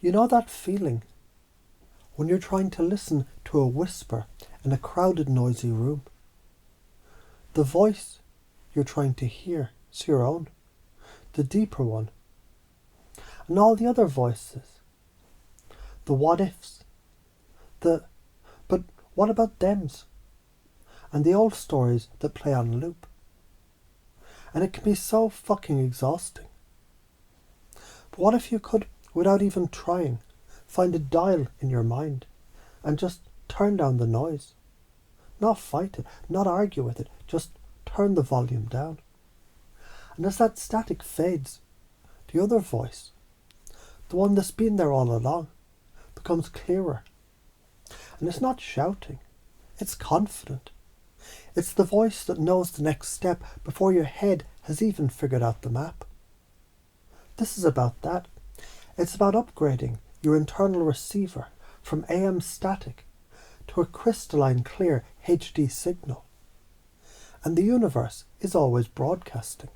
You know that feeling when you're trying to listen to a whisper in a crowded, noisy room? The voice you're trying to hear is your own, the deeper one. And all the other voices, the what-ifs, but what about thems? And the old stories that play on loop. And it can be so fucking exhausting. But what if you could, without even trying, find a dial in your mind and just turn down the noise? Not fight it, not argue with it, just turn the volume down. And as that static fades, the other voice, the one that's been there all along, becomes clearer. And it's not shouting, it's confident. It's the voice that knows the next step before your head has even figured out the map. This is about that. It's about upgrading your internal receiver from AM static to a crystalline clear HD signal. And the universe is always broadcasting.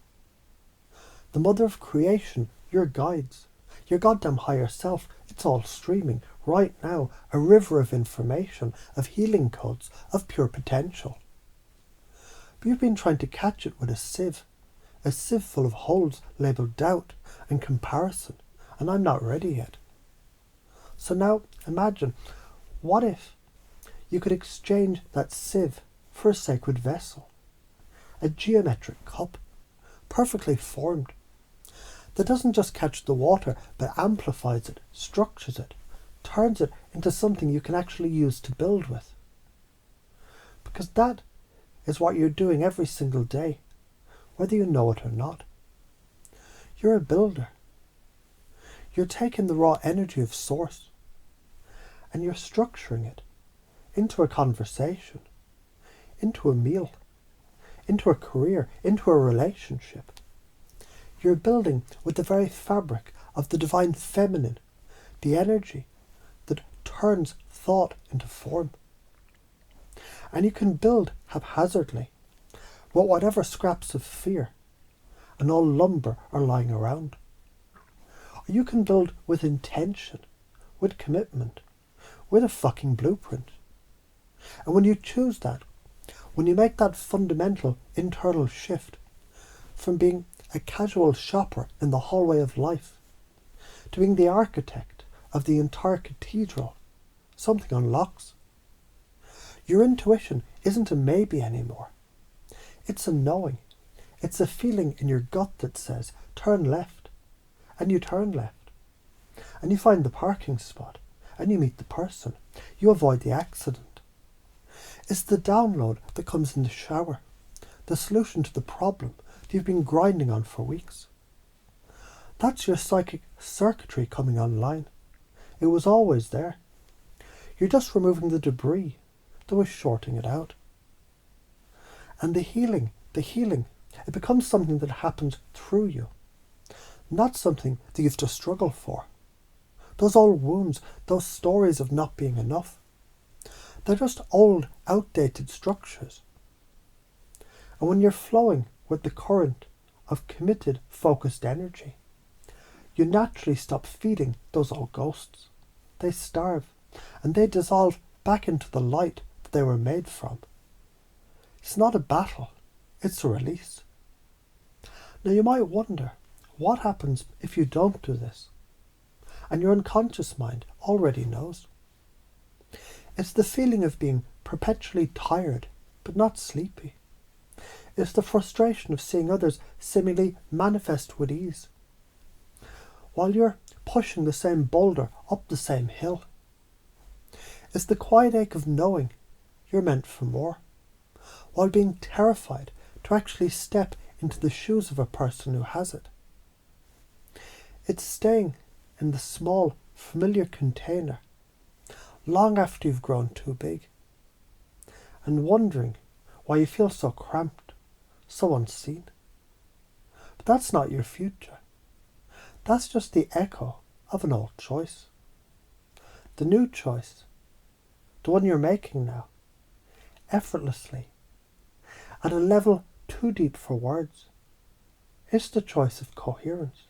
The mother of creation, your guides, your goddamn higher self, it's all streaming right now, a river of information, of healing codes, of pure potential. But you've been trying to catch it with a sieve full of holes labelled doubt and comparison, and I'm not ready yet. So now imagine, what if you could exchange that sieve for a sacred vessel, a geometric cup, perfectly formed, that doesn't just catch the water but amplifies it, structures it, turns it into something you can actually use to build with. Because that is what you're doing every single day, whether you know it or not. You're a builder. You're taking the raw energy of source and you're structuring it into a conversation, into a meal, into a career, into a relationship. You're building with the very fabric of the divine feminine, the energy that turns thought into form. And you can build haphazardly with whatever scraps of fear and all lumber are lying around. Or you can build with intention, with commitment, with a fucking blueprint. And when you choose that, when you make that fundamental internal shift from being a casual shopper in the hallway of life to being the architect of the entire cathedral, something unlocks. Your intuition isn't a maybe anymore. It's a knowing. It's a feeling in your gut that says, turn left. And you turn left. And you find the parking spot. And you meet the person. You avoid the accident. It's the download that comes in the shower. The solution to the problem that you've been grinding on for weeks. That's your psychic circuitry coming online. It was always there. You're just removing the debris that was shorting it out. And the healing, it becomes something that happens through you, not something that you have to struggle for. Those old wounds, those stories of not being enough, they're just old, outdated structures. And when you're flowing with the current of committed, focused energy, you naturally stop feeding those old ghosts. They starve, and they dissolve back into the light that they were made from. It's not a battle, it's a release. Now you might wonder, what happens if you don't do this? And your unconscious mind already knows. It's the feeling of being perpetually tired, but not sleepy. It's the frustration of seeing others seemingly manifest with ease, while you're pushing the same boulder up the same hill. It's the quiet ache of knowing you're meant for more, while being terrified to actually step into the shoes of a person who has it. It's staying in the small, familiar container long after you've grown too big, and wondering why you feel so cramped, so unseen. But that's not your future. That's just the echo of an old choice. The new choice, the one you're making now, effortlessly, at a level too deep for words, is the choice of coherence,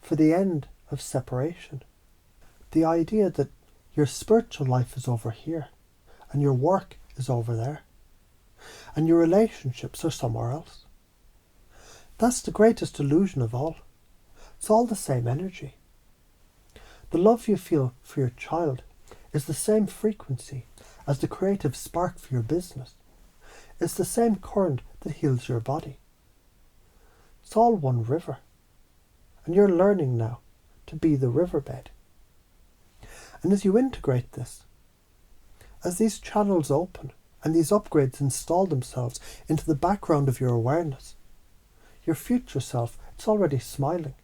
for the end of separation, The idea that your spiritual life is over here and your work is over there and your relationships are somewhere else. That's the greatest illusion of all. It's all the same energy. The love you feel for your child is the same frequency as the creative spark for your business. It's the same current that heals your body. It's all one river. And you're learning now to be the riverbed. And as you integrate this, as these channels open and these upgrades install themselves into the background of your awareness, your future self, it's already smiling.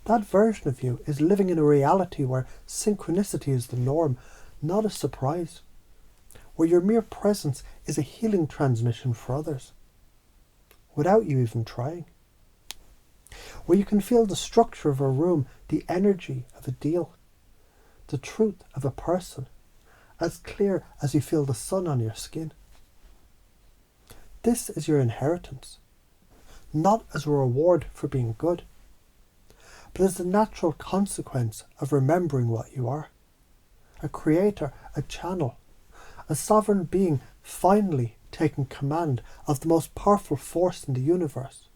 That version of you is living in a reality where synchronicity is the norm, not a surprise, where your mere presence is a healing transmission for others, without you even trying. Where you can feel the structure of a room, the energy of a deal, the truth of a person, as clear as you feel the sun on your skin. This is your inheritance, not as a reward for being good, but as the natural consequence of remembering what you are. A creator, a channel, a sovereign being finally taking command of the most powerful force in the universe.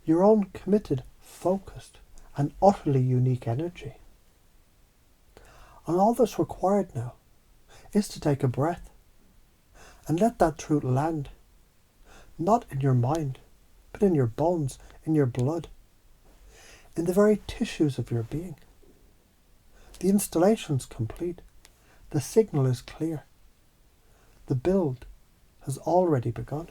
Your own committed, focused, and utterly unique energy. And all that's required now is to take a breath and let that truth land, not in your mind, but in your bones, in your blood, in the very tissues of your being. The installation's complete. The signal is clear. The build has already begun.